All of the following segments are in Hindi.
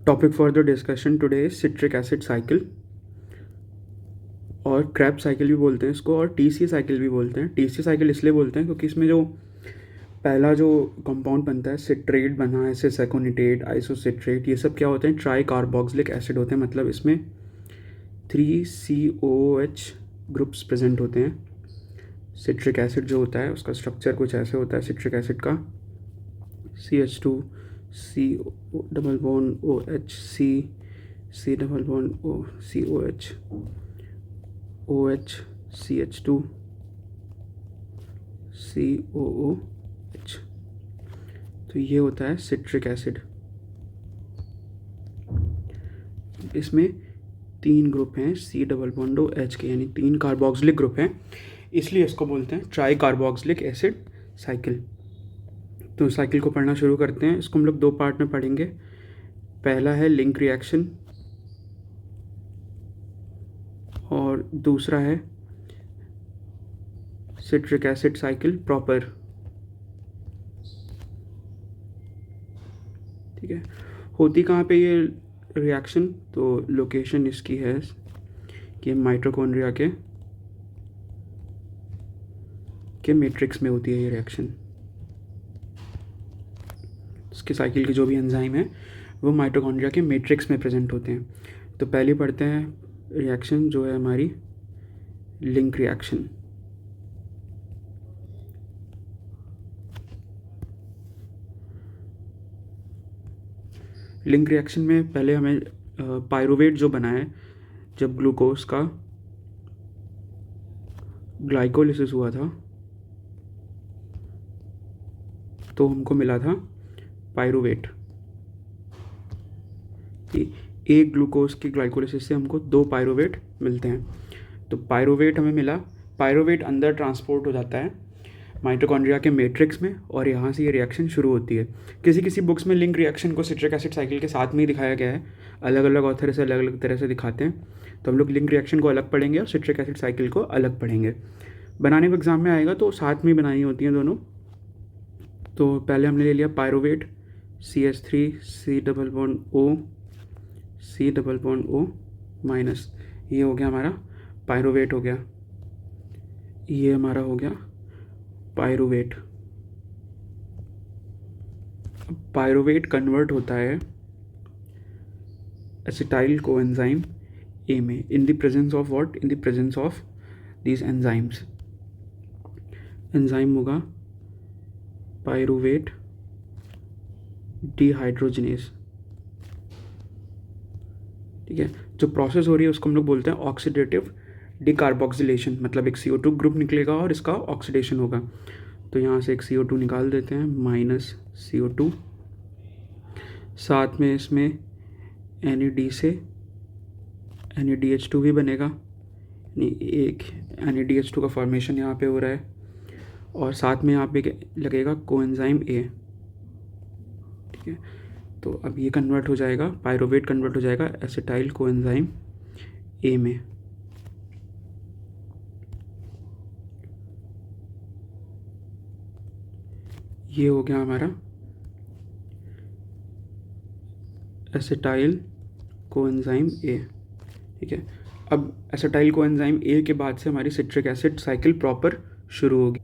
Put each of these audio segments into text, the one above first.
Topic for the discussion today is citric acid cycle, और क्रैब्स साइकिल भी बोलते हैं इसको, और टीसी साइकिल भी बोलते हैं। टीसी साइकिल इसलिए बोलते हैं क्योंकि इसमें जो पहला जो कंपाउंड बनता है सिट्रेट बना है, जैसे सेकोनिटेट, आइसोसिट्रेट, ये सब क्या होते हैं, ट्राई कार्बोक्सिलिक एसिड होते हैं। मतलब इसमें 3COOH ग्रुप्स प्रेजेंट होते हैं। सिट्रिक एसिड जो होता है उसका स्ट्रक्चर कुछ ऐसे होता है सिट्रिक एसिड का, CH2 C double bond OH C double bond O COH OH CH2 COOH। तो ये होता है सिट्रिक एसिड। इसमें 3 ग्रुप हैं C डबल बॉन्ड OH के, यानी 3 कार्बोक्सिलिक ग्रुप हैं, इसलिए इसको बोलते हैं ट्राई कार्बोक्सिलिक एसिड साइकिल। तो साइकिल को पढ़ना शुरू करते हैं। इसको हम लोग 2 पार्ट में पढ़ेंगे। पहला है लिंक रिएक्शन और दूसरा है सिट्रिक एसिड साइकिल प्रॉपर। ठीक है, होती कहाँ पे ये रिएक्शन? तो लोकेशन इसकी है कि माइटोकॉन्ड्रिया के मैट्रिक्स में होती है ये रिएक्शन। इसके साइकिल के जो भी एंजाइम है वो माइटोकॉन्ड्रिया के मैट्रिक्स में प्रेजेंट होते हैं। तो पहले पढ़ते हैं रिएक्शन जो है हमारी लिंक रिएक्शन। लिंक रिएक्शन में पहले हमें पायरुवेट जो बना है, जब ग्लूकोज का ग्लाइकोलिसिस हुआ था तो हमको मिला था पायरुवेट। एक ग्लूकोज की ग्लाइकोलिसिस से हमको 2 पायरुवेट मिलते हैं। तो पायरुवेट हमें मिला, पायरुवेट अंदर ट्रांसपोर्ट हो जाता है माइटोकॉन्ड्रिया के मैट्रिक्स में, और यहाँ से ये रिएक्शन शुरू होती है। किसी बुक्स में लिंक रिएक्शन को सिट्रिक एसिड साइकिल के साथ में ही दिखाया गया है, अलग अलग ऑथर से अलग अलग तरह से दिखाते हैं। तो हम लोग लिंक रिएक्शन को अलग पढ़ेंगे और सिट्रिक एसिड साइकिल को अलग पढ़ेंगे। बनाने को एग्जाम में आएगा तो साथ में बनानी होती हैं दोनों। तो पहले हमने ले लिया pyruvate CH3 C double bond O C double bond O minus, ये हो गया हमारा पायरुवेट हो गया, ये हमारा हो गया पायरुवेट। पायरुवेट कन्वर्ट होता है एसिटाइल कोएंजाइम A में, in the presence of what? In the presence of these enzymes. Enzyme होगा पायरुवेट डिहाइड्रोजिनेस। ठीक है, जो प्रोसेस हो रही है उसको हम लोग बोलते हैं ऑक्सीडेटिव डिकार्बोक्सिलेशन। मतलब एक CO2 ग्रुप निकलेगा और इसका ऑक्सीडेशन होगा। तो यहाँ से एक CO2 निकाल देते हैं, माइनस CO2, साथ में इसमें NAD से NADH2 भी बनेगा, यानी एक NADH2 का फॉर्मेशन यहाँ पे हो रहा है, और साथ में यहाँ पे लगेगा कोएंजाइम A। ठीक है, तो अब ये कन्वर्ट हो जाएगा, पायरुवेट कन्वर्ट हो जाएगा एसिटाइल कोएंजाइम A में। ये हो गया हमारा एसिटाइल कोएंजाइम A। ठीक है, अब एसिटाइल कोएंजाइम A के बाद से हमारी सिट्रिक एसिड साइकिल प्रॉपर शुरू होगी।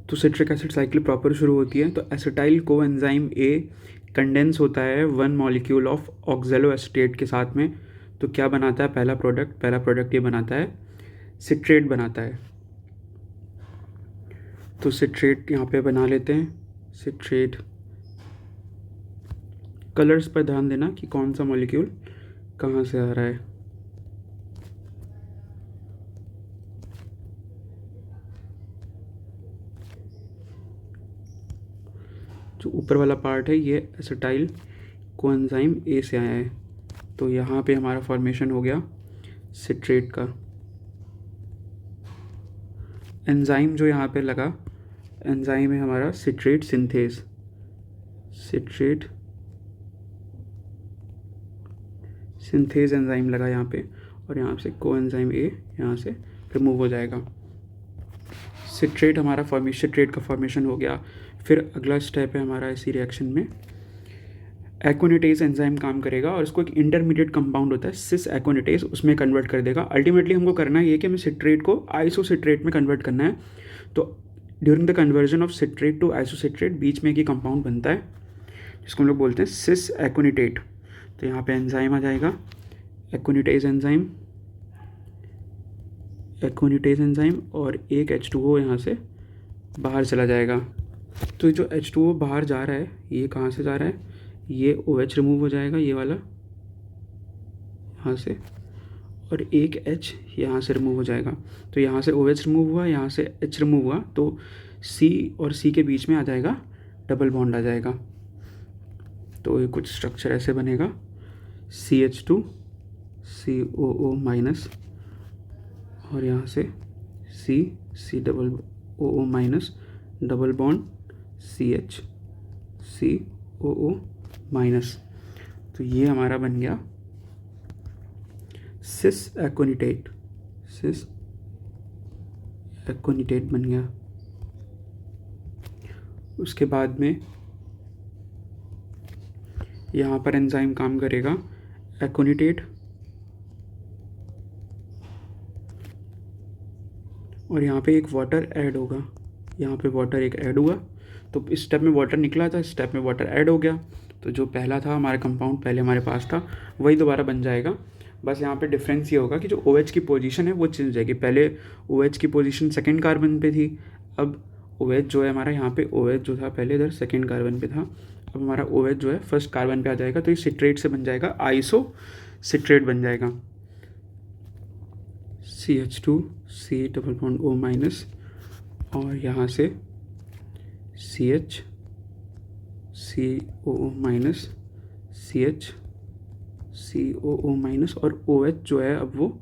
तो सिट्रिक एसिड साइकिल प्रॉपर शुरू होती है तो एसिटाइल कोएंजाइम A कंडेंस होता है 1 मॉलिक्यूल ऑफ ऑक्जेलो एसिटेट के साथ में। तो क्या बनाता है पहला प्रोडक्ट ये बनाता है सिट्रेट बनाता है। तो सिट्रेट यहाँ पे बना लेते हैं, सिट्रेट। कलर्स पर ध्यान देना कि कौन सा मॉलिक्यूल कहाँ से आ रहा है। जो ऊपर वाला पार्ट है ये एसिटाइल कोएंजाइम A से आया है। तो यहाँ पे हमारा फॉर्मेशन हो गया सिट्रेट का। एंजाइम जो यहाँ पे लगा, एंजाइम है हमारा citrate synthase. Citrate synthase enzyme लगा यहाँ पे, और यहाँ से कोएंजाइम A यहाँ से रिमूव हो जाएगा। सिट्रेट का फॉर्मेशन हो गया। फिर अगला स्टेप है हमारा इसी रिएक्शन में एक्ोनिटेज एंजाइम काम करेगा और इसको एक इंटरमीडिएट कंपाउंड होता है सिस एक्ोनिटेज, उसमें कन्वर्ट कर देगा। अल्टीमेटली हमको करना ये कि हमें सिट्रेट को आइसोसिट्रेट में कन्वर्ट करना है। तो during the conversion of citrate to isocitrate बीच में एक ही कंपाउंड बनता है जिसको हम लोग बोलते हैं सिस एक्ोनिटेट। तो यहाँ पे एंजाइम आ जाएगा एक्ोनिटेज एंजाइम, एक्ोनिटेज एंजाइम, और एक H2O यहाँ से बाहर चला जाएगा। तो जो H2O बाहर जा रहा है ये कहाँ से जा रहा है, ये OH रिमूव हो जाएगा ये वाला यहाँ से, और एक H यहाँ से रिमूव हो जाएगा। तो यहाँ से OH रिमूव हुआ, यहाँ से H रिमूव हुआ, तो C और C के बीच में आ जाएगा डबल बॉन्ड आ जाएगा। तो ये कुछ स्ट्रक्चर ऐसे बनेगा CH2 COO माइनस, और यहाँ से C double OO minus, double bond CH COO minus. तो ये हमारा बन गया सिस एक्ोनिटेट, सिस एक्ोनिटेट बन गया। उसके बाद में यहाँ पर एंजाइम काम करेगा एक्ोनिटेट, और यहाँ पे एक वाटर ऐड होगा, यहाँ पे वाटर एक ऐड हुआ। तो इस स्टेप में वाटर निकला था, इस स्टेप में वाटर ऐड हो गया। तो जो पहला था हमारा कंपाउंड पहले हमारे पास था वही दोबारा बन जाएगा। बस यहाँ पे डिफरेंस ये होगा कि जो OH की पोजीशन है वो चेंज हो जाएगी। पहले OH की पोजीशन सेकंड कार्बन पे थी, अब OH जो है हमारा यहाँ पे OH जो था पहले इधर सेकंड कार्बन पे था, अब हमारा OH जो है फर्स्ट कार्बन पे आ जाएगा। तो ये सिट्रेट से बन जाएगा आइसो सिट्रेट बन जाएगा CH2 C double bond O minus, और यहाँ से CH COO minus CH COO minus, और OH जो है अब वो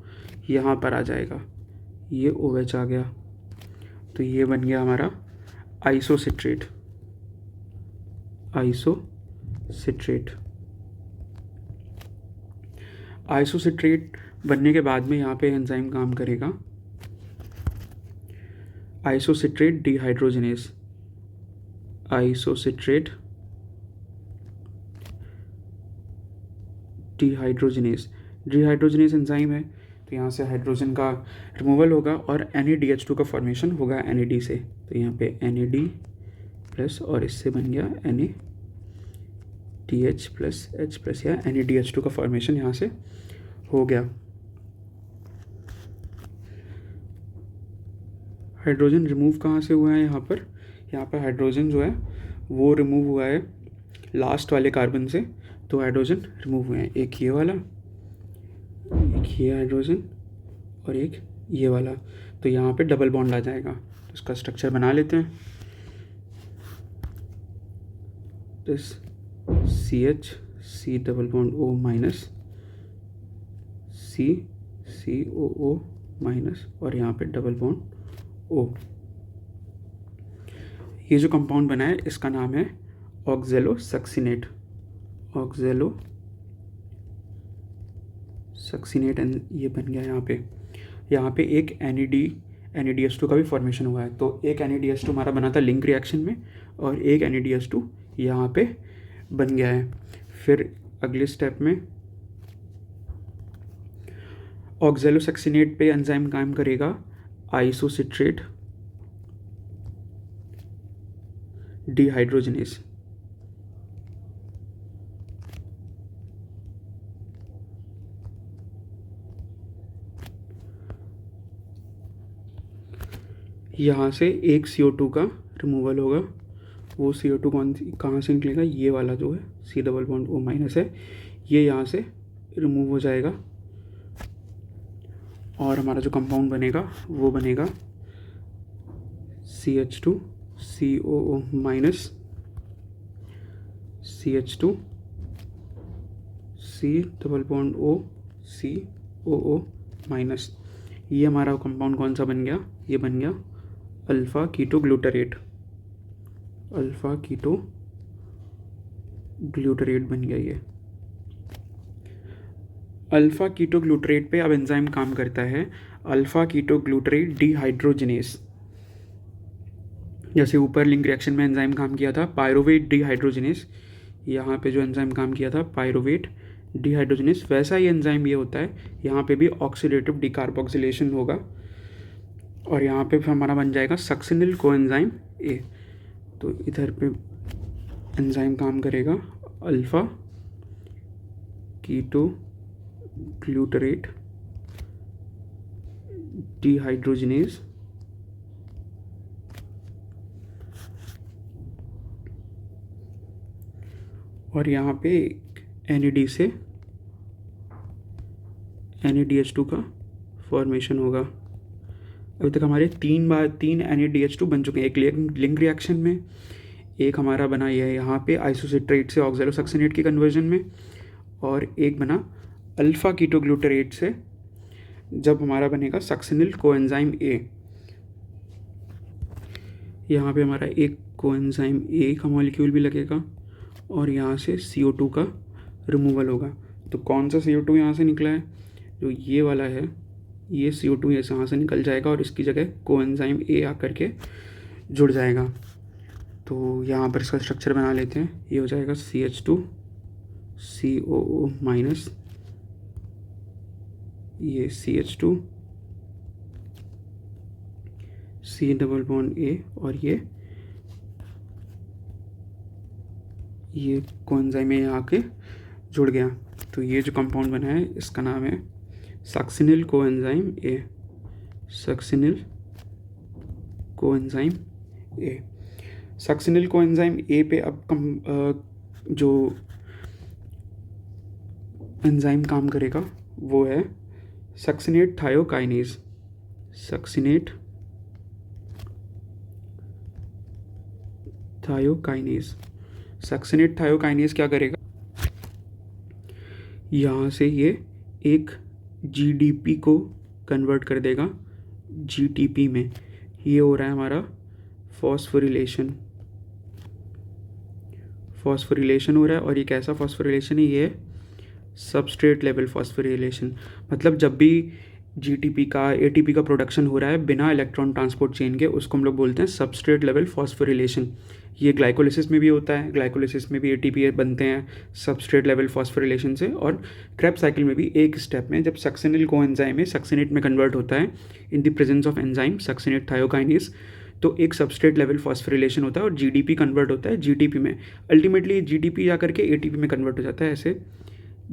यहाँ पर आ जाएगा, ये OH आ गया। तो ये बन गया हमारा आइसोसिट्रेट, आइसोसिट्रेट। आइसोसिट्रेट बनने के बाद में यहाँ पे एंजाइम काम करेगा isocitrate dehydrogenase, isocitrate dehydrogenase. Dehydrogenase enzyme है, तो यहाँ से हाइड्रोजन का रिमूवल होगा और NADH2 का फॉर्मेशन होगा NAD से। तो यहाँ पे NAD प्लस, और इससे बन गया NADH प्लस H प्लस, या NADH2 का फॉर्मेशन यहाँ से हो गया। हाइड्रोजन रिमूव कहाँ से हुआ है, यहाँ पर हाइड्रोजन जो है वो रिमूव हुआ है लास्ट वाले कार्बन से। तो हाइड्रोजन रिमूव हुए हैं, एक ये वाला, एक ये हाइड्रोजन, और एक ये वाला। तो यहाँ पे डबल बॉन्ड आ जाएगा। तो इसका स्ट्रक्चर बना लेते हैं। This CH C double bond O minus C COO minus, और यहाँ पे डबल बॉन्ड O। ये जो कंपाउंड बना है इसका नाम है ऑक्जेलोसक्सिनेट, ऑक्जेलोसक्सिनेट, ये बन गया। यहाँ पे एक NADH2 का भी फॉर्मेशन हुआ है। तो एक NADH2 हमारा बना था लिंक रिएक्शन में, और एक NADH2 यहाँ पे बन गया है। फिर अगले स्टेप में ऑक्जेलोसक्सिनेट पे एंजाइम काम करेगा आइसोसिट्रेट डिहाइड्रोजनेस। यहाँ से एक CO2 का रिमूवल होगा। वो CO2 कहाँ से निकलेगा, ये वाला जो है C double bond O minus है, ये यहाँ से रिमूव हो जाएगा, और हमारा जो कंपाउंड बनेगा वो बनेगा CH2 COO minus CH2 C double bond O COO minus. ये हमारा कंपाउंड कौन सा बन गया, ये बन गया अल्फ़ा कीटो ग्लूटारेट, अल्फ़ा कीटो ग्लूटारेट बन गया। ये अल्फ़ा कीटो ग्लूटारेट पे अब एंजाइम काम करता है अल्फ़ा कीटो ग्लूटारेट डिहाइड्रोजनेस। जैसे ऊपर लिंक रिएक्शन में एंजाइम काम किया था पायरोवेट डिहाइड्रोजनेस, यहाँ पे जो एंजाइम काम किया था पायरोवेट डिहाइड्रोजनेस, वैसा ही एंजाइम ये होता है, यहाँ पे भी ऑक्सीडेटिव डिकार्बोक्सिलेशन होगा और यहाँ पे फिर हमारा बन जाएगा सक्सिनिल कोएंजाइम ए। तो इधर पे एंजाइम काम करेगा अल्फ़ा कीटो ग्लूटरेट डिहाइड्रोजनेस और यहाँ पे NAD से NADH2 का फॉर्मेशन होगा। अभी तक हमारे तीन NADH2 बन चुके हैं, एक लिंक रिएक्शन में, एक हमारा बना ये है यहाँ पे आइसोसिट्रेट से ऑक्सैलोसक्सिनेट की कन्वर्जन में, और एक बना अल्फ़ा कीटोग्लूटरेट से जब हमारा बनेगा सक्सिनिल कोएंजाइम ए। यहाँ पे हमारा एक कोएंजाइम ए का मॉलिक्यूल भी लगेगा और यहाँ से CO2 का रिमूवल होगा। तो कौन सा CO2 यहाँ से निकला है, जो ये वाला है, ये CO2 यहाँ से निकल जाएगा और इसकी जगह कोएंजाइम ए आकर के जुड़ जाएगा। तो यहाँ पर इसका स्ट्रक्चर बना लेते हैं। ये हो जाएगा CH2 COO माइनस, ये CH2 C double bond A और ये कोएंजाइम में आके जुड़ गया। तो ये जो कंपाउंड बना है इसका नाम है सक्सिनिल कोएंजाइम ए, सक्सिनिल कोएंजाइम ए। सक्सिनिल कोएंजाइम ए पे अब जो एंजाइम काम करेगा वो है succinate thiokinase. Succinate thiokinase, succinate thiokinase क्या करेगा, यहाँ से ये एक GDP को कन्वर्ट कर देगा GTP में। ये हो रहा है हमारा फॉस्फोरिलेशन हो रहा है। और ये कैसा फॉस्फोरिलेशन है, ये है सबस्ट्रेट लेवल फॉस्फोरिलेशन। मतलब जब भी GTP का ATP का प्रोडक्शन हो रहा है बिना इलेक्ट्रॉन ट्रांसपोर्ट चेन के, उसको हम लोग बोलते हैं सबस्ट्रेट लेवल फॉस्फोरिलेशन। ये ग्लाइकोलिसिस में भी होता है, ग्लाइकोलिसिस में भी ATP बनते हैं सबस्ट्रेट लेवल फॉस्फोरिलेशन से। और क्रेब्स साइकिल में भी एक स्टेप में जब सक्सिनिल कोएंजाइम सक्सिनेट में कन्वर्ट होता है in the presence of enzyme succinate thiokinase, तो एक सबस्ट्रेट लेवल फॉस्फोरिलेशन होता है और GDP कन्वर्ट होता है GTP में। अल्टीमेटली GTP जा करके ATP में कन्वर्ट हो जाता है। ऐसे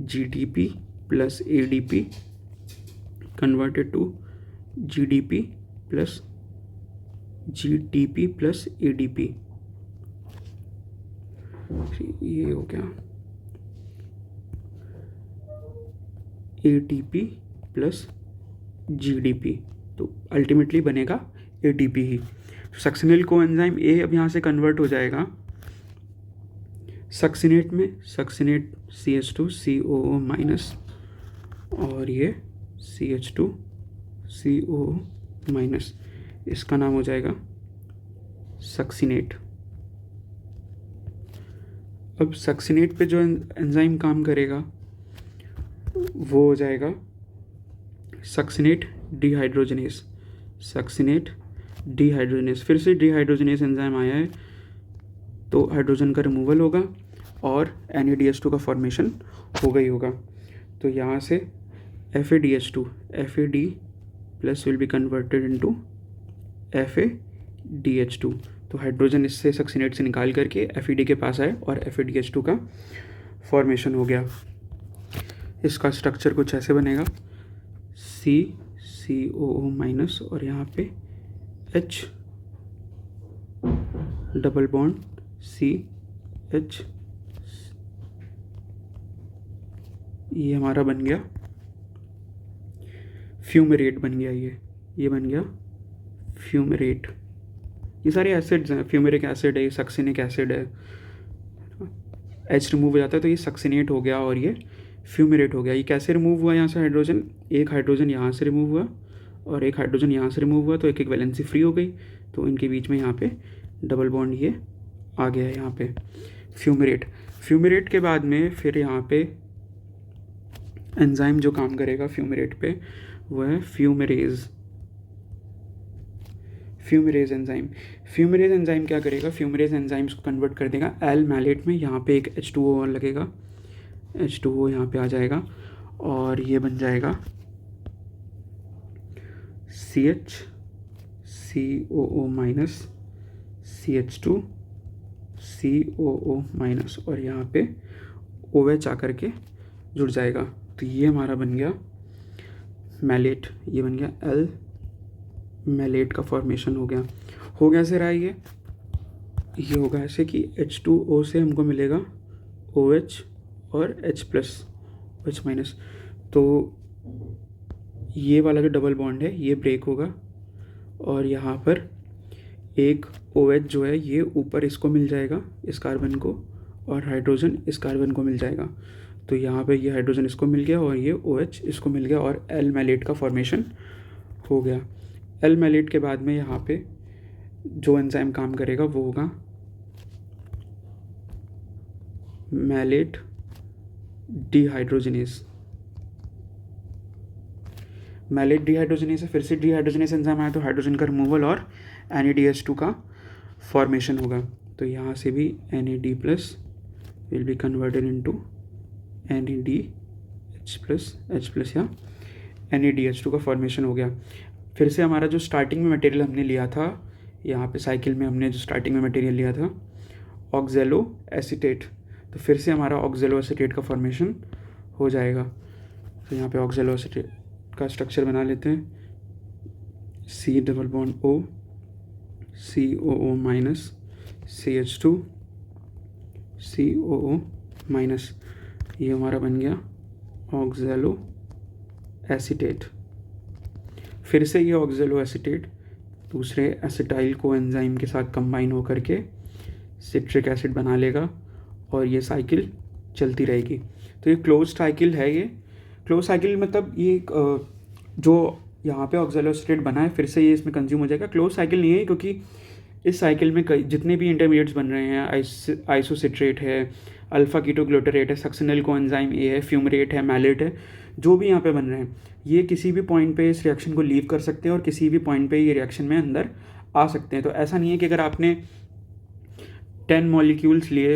GTP plus ADP converted to GDP plus GTP plus ADP। ये हो गया ATP प्लस GDP, तो अल्टीमेटली बनेगा ATP ही। सक्सिनिल कोएंजाइम ए अब यहाँ से कन्वर्ट हो जाएगा सक्सिनेट में, सक्सिनेट CH2 COO माइनस और ये CH2 COO माइनस, इसका नाम हो जाएगा सक्सिनेट। अब सक्सिनेट पे जो एंजाइम काम करेगा वो हो जाएगा सक्सिनेट डिहाइड्रोजनेस, सक्सिनेट डिहाइड्रोजनेस। फिर से डिहाइड्रोजनेस एंजाइम आया है तो हाइड्रोजन का रिमूवल होगा और NADH2 का फॉर्मेशन हो गई होगा। तो यहाँ से FADH2 FAD plus will be converted into FADH2। तो हाइड्रोजन इससे सक्सिनेट से निकाल करके FAD के पास आए और FADH2 का फॉर्मेशन हो गया। इसका स्ट्रक्चर कुछ ऐसे बनेगा COO माइनस और यहाँ पे H डबल बॉन्ड CH, ये हमारा बन गया फ्यूमेरेट बन गया। ये बन गया फ्यूमेरेट। ये सारे एसिड्स हैं, फ्यूमेरिक एसिड है, सक्सिनिक एसिड है। H रिमूव हो जाता है तो ये सक्सिनेट हो गया और ये फ्यूमेरेट हो गया। ये कैसे रिमूव हुआ यहाँ से हाइड्रोजन, एक हाइड्रोजन यहाँ से रिमूव हुआ और एक हाइड्रोजन यहाँ से रिमूव हुआ, तो एक वैलेंसी फ्री हो गई, तो इनके बीच में यहाँ पे डबल बॉन्ड ये आ गया है यहाँ पे फ्यूमेरेट। फ्यूमेरेट के बाद में फिर यहाँ पे एंजाइम जो काम करेगा फ्यूमेरेट पे वो है fumarase. Fumarase enzyme. Fumarase enzyme क्या करेगा, फ्यूमरेज एंजाइम्स को कन्वर्ट कर देगा एल मैलेट में। यहाँ पे एक H2O और लगेगा, H2O यहाँ पे आ जाएगा और ये बन जाएगा CH COO minus CH2 COO minus और यहाँ पे OH आकर के जुड़ जाएगा। तो ये हमारा बन गया मैलेट, ये बन गया एल मैलेट का फॉर्मेशन हो गया। हो गया सर ये होगा ऐसे कि H2O से हमको मिलेगा OH और H प्लस OH माइनस। तो ये वाला जो डबल बॉन्ड है ये ब्रेक होगा और यहाँ पर एक OH जो है ये ऊपर इसको मिल जाएगा, इस कार्बन को, और हाइड्रोजन इस कार्बन को मिल जाएगा। तो यहाँ पे ये हाइड्रोजन इसको मिल गया और ये OH इसको मिल गया और एल मैलेट का फॉर्मेशन हो गया। एल मैलेट के बाद में यहाँ पे जो एंजाइम काम करेगा वो होगा मैलेट डिहाइड्रोजनेस। मैलेट डिहाइड्रोजनेस है, फिर से डिहाइड्रोजनेस एंजाइम आया तो हाइड्रोजन का रिमूवल और NADH2 का फॉर्मेशन होगा। तो यहाँ से भी NAD plus will be converted into NADH plus या NADH2 का फॉर्मेशन हो गया। फिर से हमारा जो स्टार्टिंग में मटेरियल हमने लिया था, यहाँ पे साइकिल में हमने जो स्टार्टिंग में मटेरियल लिया था ऑक्जेलो एसीटेट, तो फिर से हमारा ऑक्जेलो एसीटेट का फॉर्मेशन हो जाएगा। तो यहाँ पे ऑक्जेलो एसीटेट का स्ट्रक्चर बना लेते हैं, C double bond O COO minus CH2 COO minus, ये हमारा बन गया ऑक्जेलो एसीटेट। फिर से ये ऑक्जेलो एसीटेट दूसरे एसिटाइल कोएंजाइम के साथ कंबाइन होकर के सिट्रिक एसिड बना लेगा और ये साइकिल चलती रहेगी। तो ये क्लोज साइकिल है। ये क्लोज साइकिल मतलब ये जो यहाँ पे ऑक्जेलो एसीटेट बना है फिर से ये इसमें कंज्यूम हो जाएगा। क्लोज साइकिल नहीं है क्योंकि इस साइकिल में जितने भी इंटरमीडिएट्स बन रहे हैं, आइसोसिट्रेट है, अल्फा कीटोग्लूटारेट है, सक्सिनल कोएंजाइम ए है, फ्यूमरेट है, मैलेट है, जो भी यहाँ पे बन रहे हैं ये किसी भी पॉइंट पे इस रिएक्शन को लीव कर सकते हैं और किसी भी पॉइंट पे ये रिएक्शन में अंदर आ सकते हैं। तो ऐसा नहीं है कि अगर आपने 10 मॉलिक्यूल्स लिए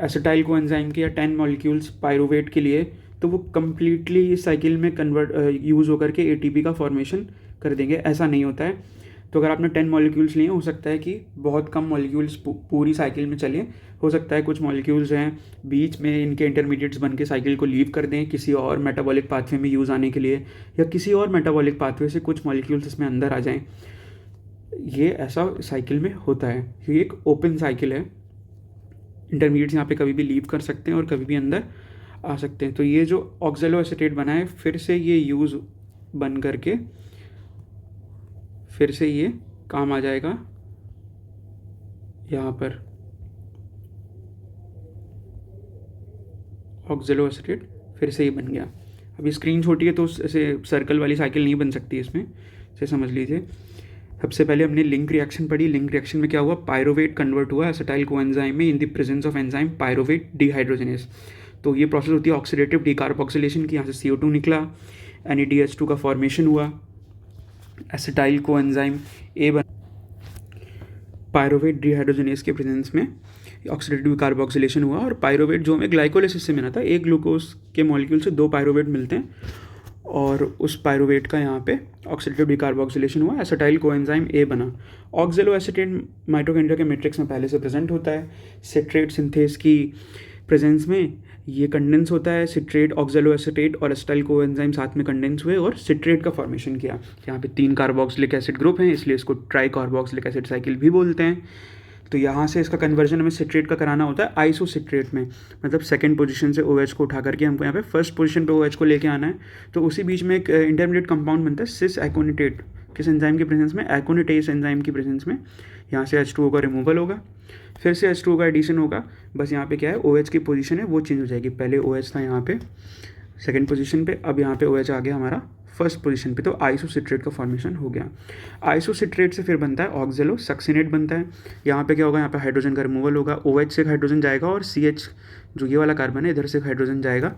एसिटाइल कोएंजाइम के या 10 मॉलिक्यूल्स पायरुवेट के लिए तो वो कम्प्लीटली इस साइकिल में यूज़ होकर के ATP का फॉर्मेशन कर देंगे, ऐसा नहीं होता है। तो अगर आपने 10 मॉलिक्यूल्स लिए, हो सकता है कि बहुत कम मॉलिक्यूल्स पूरी साइकिल में चले, हो सकता है कुछ मॉलिक्यूल्स हैं बीच में इनके इंटरमीडिएट्स बन के साइकिल को लीव कर दें किसी और मेटाबॉलिक पाथवे में यूज़ आने के लिए, या किसी और मेटाबॉलिक पाथवे से कुछ मॉलिक्यूल्स इसमें अंदर आ जाएं। ये ऐसा साइकिल में होता है, ये एक ओपन साइकिल है। इंटरमीडिएट्स यहाँ पे कभी भी लीव कर सकते हैं और कभी भी अंदर आ सकते हैं। तो ये जो ऑक्जेलो एसीटेट बना है फिर से ये यूज़ बन करके फिर से ये काम आ जाएगा यहाँ पर ऑक्जेलो एसीटेट फिर से ये बन गया। अभी स्क्रीन छोटी है तो ऐसे सर्कल वाली साइकिल नहीं बन सकती इसमें, इसे समझ लीजिए। सबसे पहले हमने लिंक रिएक्शन पढ़ी। लिंक रिएक्शन में क्या हुआ, पायरुवेट कन्वर्ट हुआ एसिटाइल कोएंजाइम में in the presence of enzyme pyruvate dehydrogenase. तो ये प्रोसेस होती है ऑक्सीडेटिव डिकार्बोक्सिलेशन की। यहाँ से CO2 निकला, NADH2 का फॉर्मेशन हुआ, एसिटाइल कोएंजाइम ए बन पायरुवेट डिहाइड्रोजनेस के प्रेजेंस में ऑक्सीडेटिव कार्बोक्सिलेशन हुआ और पायरुवेट जो हमें ग्लाइकोलिसिस से मिला था, एक ग्लूकोज के मॉलिक्यूल से 2 पायरुवेट मिलते हैं और उस पायरुवेट का यहाँ पे ऑक्सीडेटिव डिकार्बोक्सिलेशन हुआ, एसिटाइल कोएंजाइम ए बना। ऑक्जेलो एसीटेट माइटोकॉन्ड्रिया के मैट्रिक्स में पहले से प्रेजेंट होता है। सिट्रेट सिंथेस की प्रेजेंस में ये कंडेंस होता है, सिट्रेट ऑक्जेलो एसीटेट और एसिटाइल कोएंजाइम साथ में कंडेंस हुए और सिट्रेट का फॉर्मेशन किया। यहाँ पे 3 कार्बोक्सिलिक एसिड ग्रुप हैं इसलिए इसको ट्राई कार्बोक्सिलिक एसिड साइकिल भी बोलते हैं। तो यहाँ से इसका कन्वर्जन हमें सिट्रेट का कराना होता है आइसोसिट्रेट में, मतलब सेकंड पोजीशन से OH को उठा करके हमको यहाँ पे फर्स्ट पोजीशन पे OH को लेके आना है। तो उसी बीच में एक इंटरमीडिएट कंपाउंड बनता है सिस एकोनिटेट, किस एंजाइम की प्रेजेंस में, एकोनिटेस एंजाइम की प्रेजेंस में। यहाँ से H2O का रिमूवल होगा, फिर से H2O का एडिशन होगा। बस यहाँ पे क्या है, OH की पोजीशन है वो चेंज हो जाएगी। पहले OH था यहाँ पे सेकंड पोजीशन पे, अब यहाँ पे OH आ गया हमारा फर्स्ट पोजीशन पे। तो आइसोसिट्रेट का फॉर्मेशन हो गया। आइसोसिट्रेट से फिर बनता है ऑक्जेलो सक्सिनेट बनता है। यहाँ पे क्या होगा, यहाँ पे हाइड्रोजन का रिमूवल होगा, OH से हाइड्रोजन जाएगा और CH जो ये वाला कार्बन है इधर से हाइड्रोजन जाएगा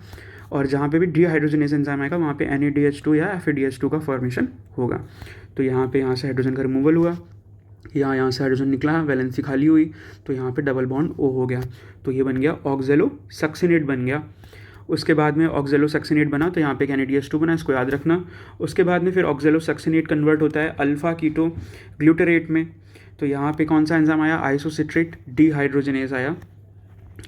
और जहाँ पे भी डीहाइड्रोजनेज एंजाइम आएगा वहाँ पे NADH2 या FADH2 का फॉर्मेशन होगा। तो यहाँ से हाइड्रोजन का रिमूवल हुआ, यहाँ से हाइड्रोजन निकला, वैलेंसी खाली हुई, तो यहाँ पे डबल बॉन्ड O हो गया, तो ये बन गया ऑक्जेलोसक्सिनेट बन गया। उसके बाद में ऑक्जेलोसक्सिनेट बना तो यहाँ पे NADH2 बना, इसको याद रखना। उसके बाद में फिर ऑक्जेलोसक्सिनेट कन्वर्ट होता है अल्फा कीटो ग्लूटरेट में, तो यहाँ पे कौन सा एंजाइम आया, आइसोसिट्रेट डीहाइड्रोजनेज आया।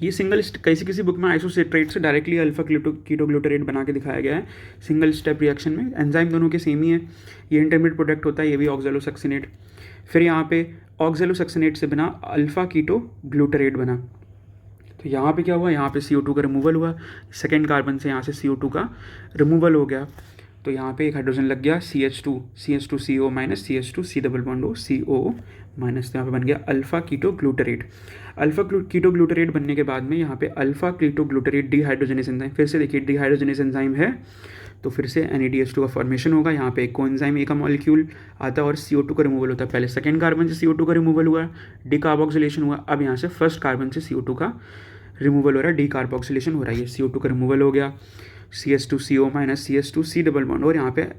ये सिंगल किसी बुक में आइसोसिट्रेट से डायरेक्टली अल्फा कीटो ग्लूटरेट बना के दिखाया गया है सिंगल स्टेप रिएक्शन में, एंजाइम दोनों के सेम ही है। ये इंटरमीडिएट प्रोडक्ट होता है, ये भी ऑक्जेलोसक्सिनेट। फिर यहाँ पे ऑक्जेलोसक्सिनेट से बना अल्फा कीटो ग्लूटरेट बना, तो यहाँ पे क्या हुआ, यहाँ पे CO2 का रिमूवल हुआ, सेकेंड कार्बन से यहाँ से CO2 का रिमूवल हो गया, तो यहाँ पे एक हाइड्रोजन लग गया CH2CO minus CH2C double bond O COO minus, तो यहाँ पे बन गया alpha keto glutarate. Alpha keto glutarate बनने के बाद में यहाँ पे alpha keto glutarate dehydrogenase enzyme, फिर से देखिए डीहाइड्रोजनेज एंजाइम है तो फिर से NADH2 का फॉर्मेशन होगा। यहाँ पे एक कोएंजाइम A का मॉलिक्यूल आता है और CO2 का रिमूवल होता है। पहले सेकेंड कार्बन से CO2 का रिमूवल हुआ, डिकार्बोक्सिलेशन हुआ, अब यहाँ से फर्स्ट कार्बन से CO2 का रिमूवल हो रहा है, डिकार्बोक्सिलेशन हो रहा है। ये CO2 का रिमूवल हो गया, CH2CO minus CH2C double bond, और यहाँ पे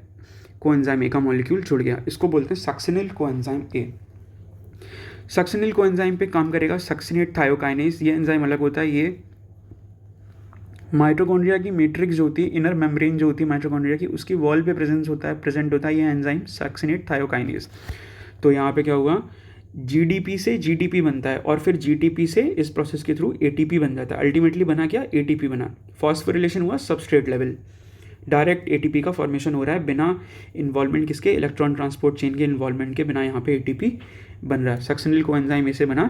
कोएंजाइम A का मॉलिक्यूल जुड़ गया, इसको बोलते हैं succinyl coenzyme A। Succinyl coenzyme पे काम करेगा सक्सिनेट थायोकाइनेज, ये एंजाइम अलग होता है, ये माइटोकॉन्ड्रिया की मैट्रिक्स जो होती है, इनर मेम्ब्रेन जो होती है माइटोकॉन्ड्रिया की, उसकी वॉल पे प्रेजेंट होता है ये एंजाइम सक्सिनेट थायोकाइनेज। तो यहाँ पे क्या हुआ, GDP से GTP बनता है और फिर GTP से इस प्रोसेस के थ्रू ATP बन जाता है। अल्टीमेटली बना क्या, ATP बना। फॉस्फोरिलेशन हुआ सबस्ट्रेट लेवल, डायरेक्ट ATP का फॉर्मेशन हो रहा है बिना इन्वॉल्वमेंट किसके, इलेक्ट्रॉन ट्रांसपोर्ट चेन के इन्वॉल्वमेंट के बिना यहाँ पे ATP बन रहा है। सक्सिनिल कोएंजाइम से बना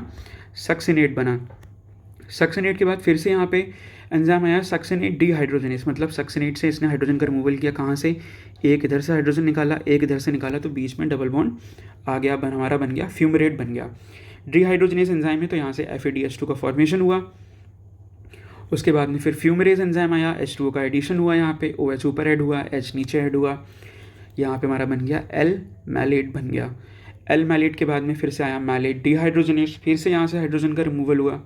सक्सिनेट बना। सक्सिनेट के बाद फिर से यहाँ पे एंजाइम आया सक्सिनेट डीहाइड्रोजनेज, मतलब सक्सिनेट से इसने हाइड्रोजन का रिमूवल किया, कहाँ से, एक इधर से हाइड्रोजन निकाला, एक इधर से निकाला, तो बीच में डबल बॉन्ड आ गया, हमारा बन गया फ्यूमरेट बन गया। डीहाइड्रोजनेज एंजाइम है तो यहाँ से FADH2 का फॉर्मेशन हुआ। उसके बाद में फिर फ्यूमरेज एंजाइम आया, H2O का एडिशन हुआ, यहाँ पे OH ऊपर ऐड हुआ, H नीचे ऐड हुआ, यहाँ पे हमारा बन गया L मैलेट बन गया। L मैलेट के बाद में फिर से आया मैलेट डीहाइड्रोजनेज, फिर से यहाँ से हाइड्रोजन का रिमूवल हुआ,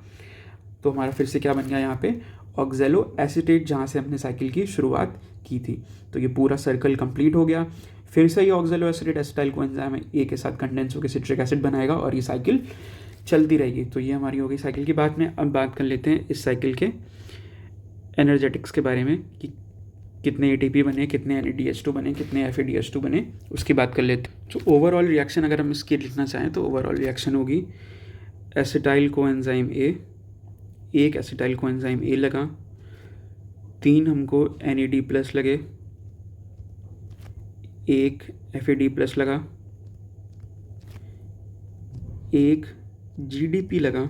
तो हमारा फिर से क्या बन गया यहाँ पे ऑक्जेलो एसीटेट, जहाँ से हमने साइकिल की शुरुआत की थी। तो ये पूरा सर्कल कंप्लीट हो गया। फिर से ये ऑक्जेलो एसीटेट एसिटाइल कोएंजाइम A के साथ कंडेंस होकर सिट्रिक एसिड बनाएगा और ये साइकिल चलती रहेगी। तो ये हमारी हो गई साइकिल की बात में। अब बात कर लेते हैं इस साइकिल के एनर्जेटिक्स के बारे में कि कितने ATP बने, कितने NADH2 बने, कितने FADH2 बने, उसकी बात कर लेते हैं। तो ओवरऑल रिएक्शन अगर हम इसकी लिखना चाहें तो ओवरऑल रिएक्शन होगी एसिटाइल कोएंजाइम A, एक एसिटाइल कोएंजाइम A लगा, 3 हमको NAD प्लस लगे, एक FAD प्लस लगा, एक GDP लगा,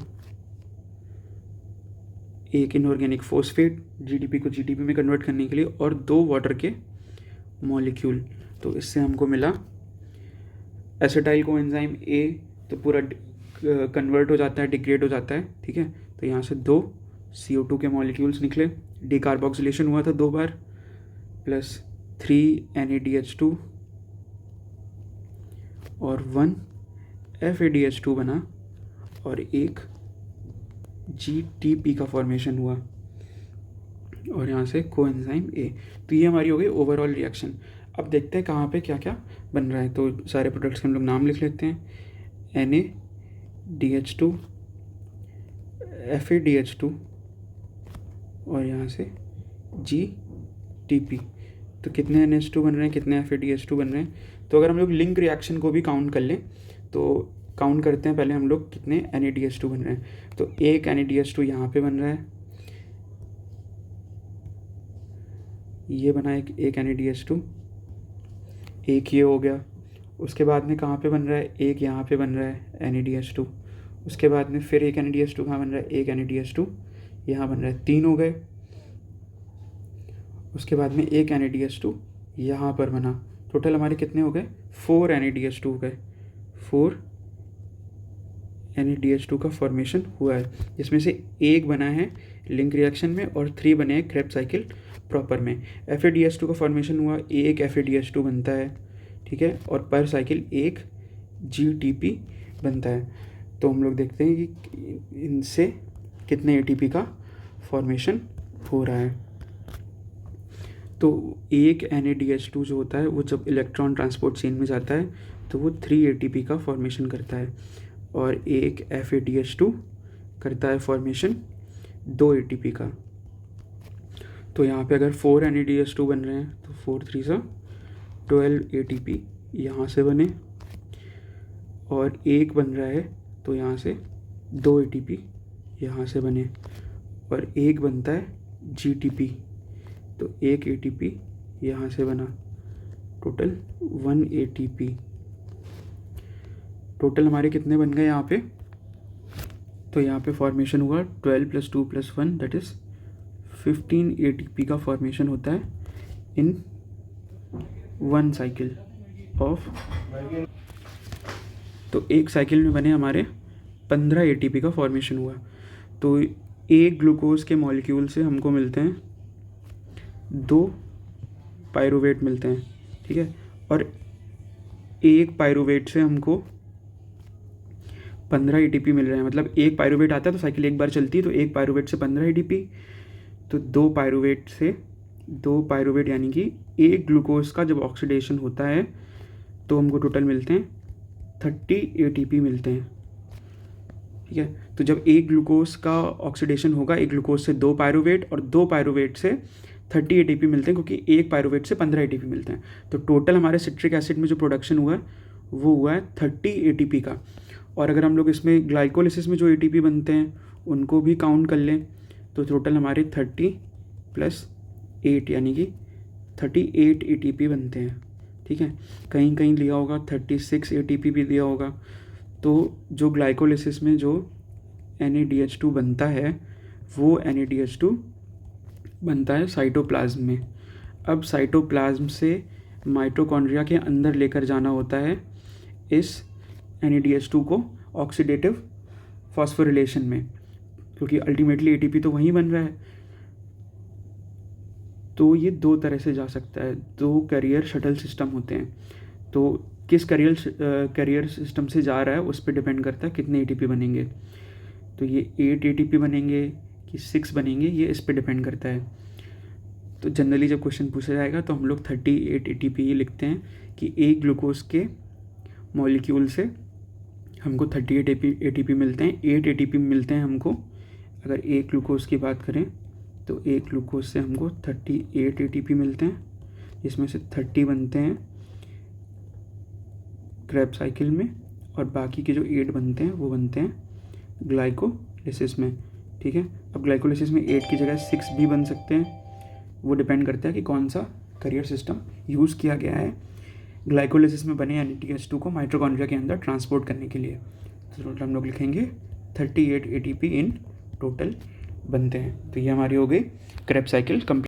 एक इनऑर्गेनिक फॉस्फेट GDP को GTP में कन्वर्ट करने के लिए, और 2 वाटर के मॉलिक्यूल। तो इससे हमको मिला एसिटाइल कोएंजाइम A, तो पूरा कन्वर्ट हो जाता है, डिग्रेड हो जाता है, ठीक है। तो यहाँ से 2 CO2 के मॉलिक्यूल्स निकले, डिकार्बोक्सिलेशन हुआ था 2 बार, प्लस 3 NADH2 और 1 FADH2 बना, और एक GTP का फॉर्मेशन हुआ, और यहाँ से कोएंजाइम A। तो ये हमारी हो गई ओवरऑल रिएक्शन। अब देखते हैं कहाँ पे क्या क्या बन रहा है। तो सारे प्रोडक्ट्स के हम लोग नाम लिख लेते हैं, NADH2, FADH2 और यहाँ से GTP। तो कितने NH2 बन रहे हैं, कितने FADH2 बन रहे हैं। तो अगर हम लोग लिंक रिएक्शन को भी काउंट कर लें तो काउंट करते हैं पहले हम लोग कितने NADH2 बन रहे हैं। तो एक NADH2 यहाँ पे बन रहा है, ये बना एक NADH2, एक ये हो गया। उसके बाद में कहाँ पे बन रहा है, एक यहाँ पे बन रहा है NADH2। उसके बाद में फिर एक NADH2 कहाँ बन रहा है, एक NADH2 यहाँ बन रहा है, 3 हो गए। उसके बाद में एक NADH2 यहाँ पर बना, टोटल हमारे कितने हो गए, 4 NADH2 हो गए, 4 NADH2 का फॉर्मेशन हुआ है, जिसमें से एक बना है लिंक रिएक्शन में और 3 बने हैं क्रेब्स साइकिल प्रॉपर में। FADH2 का फॉर्मेशन हुआ, एक FADH2 बनता है, ठीक है, और पर साइकिल एक GTP बनता है। तो हम लोग देखते हैं कि इनसे कितने ATP का फॉर्मेशन हो रहा है। तो एक NADH2 जो होता है वो जब इलेक्ट्रॉन ट्रांसपोर्ट चेन में जाता है तो वो 3 ATP का फॉर्मेशन करता है, और एक FADH2 करता है फॉर्मेशन 2 ATP का। तो यहाँ पे अगर 4 NADH2 बन रहे हैं तो 4 3 सा 12 ATP यहाँ से बने, और एक बन रहा है तो यहाँ से 2 ATP यहाँ से बने, और एक बनता है GTP तो 1 ATP यहाँ से बना, टोटल 1 ATP। टोटल हमारे कितने बन गए यहाँ पे? तो यहाँ पे फॉर्मेशन हुआ 12 + 2 + 1 दैट इज़ 15 ATP का फॉर्मेशन होता है इन 1 साइकिल ऑफ। तो एक साइकिल में बने हमारे 15 ATP का फॉर्मेशन हुआ। तो एक ग्लूकोज के मॉलिक्यूल से हमको मिलते हैं 2 पायरुवेट मिलते हैं, ठीक है, और एक पायरुवेट से हमको 15 ATP मिल रहे हैं। मतलब एक पायरुवेट आता है तो साइकिल एक बार चलती है, तो एक पायरुवेट से 15 ATP, तो 2 पायरुवेट यानी कि एक ग्लूकोज का जब ऑक्सीडेशन होता है तो हमको टोटल मिलते हैं 30 ATP मिलते हैं, ठीक है। तो जब एक ग्लूकोज का ऑक्सीडेशन होगा, एक ग्लूकोज से 2 पायरुवेट और 2 पायरुवेट से 30 ATP मिलते हैं, क्योंकि एक पायरुवेट से 15 ATP मिलते हैं। तो टोटल हमारे सिट्रिक एसिड में जो प्रोडक्शन हुआ है वो हुआ है 30 ATP का। और अगर हम लोग इसमें ग्लाइकोलिसिस में जो ATP बनते हैं उनको भी काउंट कर लें तो टोटल हमारे 30 + 8 यानी कि 38 ATP बनते हैं, ठीक है। कहीं कहीं लिया होगा 36 ATP भी दिया होगा। तो जो ग्लाइकोलिसिस में जो NADH2 बनता है वो NADH2 बनता है साइटोप्लाज्म में। अब साइटोप्लाज्म से माइटोकॉन्ड्रिया के अंदर लेकर जाना होता है इस NADH2 को ऑक्सीडेटिव फॉस्फोरिलेशन में, क्योंकि अल्टीमेटली ATP तो वहीं बन रहा है। तो ये 2 तरह से जा सकता है, 2 कैरियर शटल सिस्टम होते हैं। तो किस कैरियर सिस्टम से जा रहा है उस पर डिपेंड करता है कितने ATP बनेंगे। तो ये 8 ATP बनेंगे कि 6 बनेंगे, ये इस पर डिपेंड करता है। तो जनरली जब क्वेश्चन पूछा जाएगा तो हम लोग 38 ATP ही लिखते हैं कि एक ग्लूकोज के मॉलिक्यूल से हमको 38 ATP मिलते हैं। 8 ATP मिलते हैं हमको। अगर एक ग्लूकोज की बात करें तो एक ग्लूकोज से हमको 38 ATP मिलते हैं, जिसमें से 30 बनते हैं क्रेब्स साइकिल में, और बाकी के जो 8 बनते हैं वो बनते हैं ग्लाइकोलिसिस में, ठीक है। अब ग्लाइकोलिसिस में 8 की जगह 6 भी बन सकते हैं, वो डिपेंड करता है कि कौन सा कैरियर सिस्टम यूज़ किया गया है ग्लाइकोलिसिस में बने NADH2 को माइटोकॉन्ड्रिया के अंदर ट्रांसपोर्ट करने के लिए। तो टोटल हम लोग लिखेंगे 38 ATP इन टोटल बनते हैं। तो ये हमारी हो गई क्रेब्स साइकिल कंप्लीट।